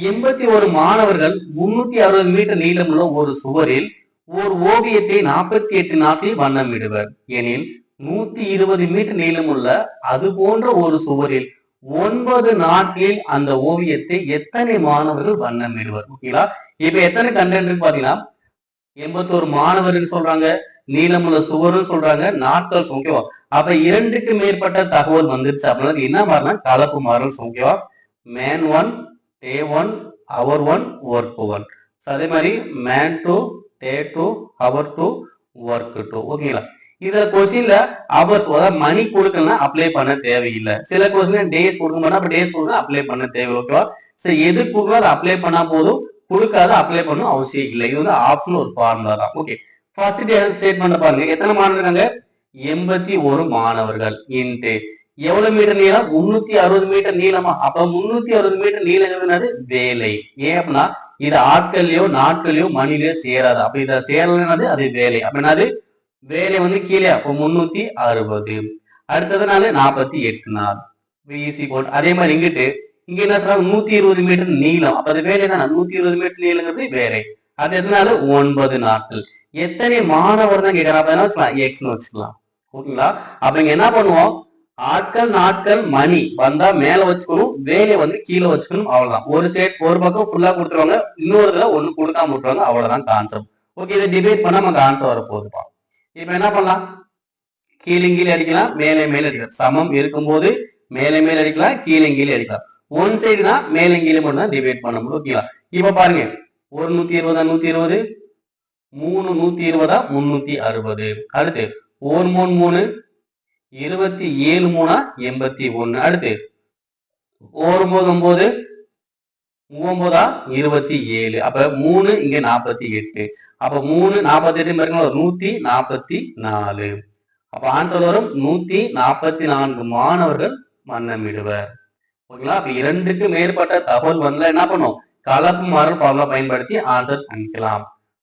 81 மாணவர்கள் 360 மீட்டர் நீளமுள்ள ஒரு சுவரில் ஓர் ஓவியத்தை 48 நாட்களில் வண்ணமிடுவர் எனில் 120 மீட்டர் நீளமுள்ள அது போன்ற ஒரு சுவரில் 9 நாட்களில் அந்த ஓவியத்தை எத்தனை மாணவர்கள் வண்ணமிடுவர்? ஓகேங்களா? இப்ப எத்தனை கண்டென்ட் பாத்தீங்கன்னா 81 மாணவர்கள் சொல்றாங்க, நீளமுள்ள சுவரும் சொல்றாங்க, நாட்கள் ஓகேவா? அப்ப 2க்கு மேற்பட்ட தகவல் வந்துருச்சு அப்படின்னா என்ன மாதிரினா கலப்பு மாறல் ஓகேவா? மேன் 1, டே 1, அவர் 1, ஒர்க் 1. அதே மாதிரி மேன் 2, டே 2, அவர் 2, ஒர்க் 2. ஓகேங்களா? இதுல கொஸ்டின்ல அவர்ஸ் அதாவது மணி கொடுக்கலன்னா அப்ளை பண்ண தேவையில்லை. சில கொஸ்டின் டேஸ் கொடுக்க மாட்டா, அப்ப டேஸ் கொடுக்க அப்ளை பண்ண தேவை. ஓகேவா? சரி, எது கொடுக்கணும் அதை அப்ளை பண்ணா போதும், கொடுக்காத அப்ளை பண்ணணும் அவசியம் இல்லை. இது வந்து ஆப்ஷனல் ஒரு ஃபார்முலா தான். ஓகே, ஃபர்ஸ்ட் ஸ்டேட்மெண்ட் பாருங்க. எத்தனை மாணவர்கள் இருக்காங்க? 81 மாணவர்கள். இன்ட்டு எவ்வளவு மீட்டர் நீளம்? 360 மீட்டர் நீளமா? அப்ப 360 மீட்டர் நீளங்கிறது வேலை. ஏன் அப்படின்னா இது ஆட்கள்லயோ நாட்கள்லயோ மணிலயோ சேராது. அப்ப இதை சேரலனது அது வேலை. அப்படின்னா அது வேலை வந்து கீழே. அப்போ 360. அடுத்ததுனால 48 நாள். அதே மாதிரி இங்கிட்டு இங்க என்ன சொல்றாங்க? 120 மீட்டர் நீளம். அப்ப அது வேலை தானே. 120 மீட்டர் நீளங்கிறது வேலை. அது எதனால 9 நாட்கள். எத்தனை மாணவர் தான் கேட்கறாங்க? அப்ப என்ன வச்சுக்கலாம்? எக்ஸ்னு வச்சுக்கலாம். ஓகேங்களா? அப்ப இங்க என்ன பண்ணுவோம்? ஆட்கள் நாட்கள் மணி வந்தா மேல வச்சுக்கணும், வேலையை வந்து கீழே வச்சுக்கணும். அவ்வளவுதான். ஒரு ஸ்டேட் ஒரு பக்கம் ஃபுல்லா கொடுத்துருவாங்க, இன்னொரு இதுல ஒண்ணு கொடுக்காம விட்டுருவாங்க. அவ்வளவுதான் கான்செப்ட். ஓகே, இதை டிபேட் பண்ணா நமக்கு ஆன்சர் வர போகுதுப்பா. இப்ப என்ன பண்ணலாம்? கீழே கீழே அடிக்கலாம், மேலே மேலே அடிக்கலாம். சமம் இருக்கும்போது மேலே மேலே அடிக்கலாம், கீழே கீழே அடிக்கலாம். ஒன் சைடுனா மேலே கீழே மட்டும் தான் டிபேட் பண்ண முடியும். ஓகேங்களா? இப்ப பாருங்க, ஒரு 120 120, 3 120 360. அடுத்து ஒரு 3 3 27 3 81. அடுத்து ஒரு 9 9 27. அப்ப 3 இங்க 48. அப்ப 3 48 144. அப்ப ஆன்சர் வரும் 144 மாணவர்கள் வண்ணமிடுவர். ஓகேங்களா? அப்ப 2க்கு மேற்பட்ட தகவல் வந்து என்ன பண்ணும்? கலப்பு மாறல் ஃபார்முலா பயன்படுத்தி ஆன்சர் பண்ணிக்கலாம்.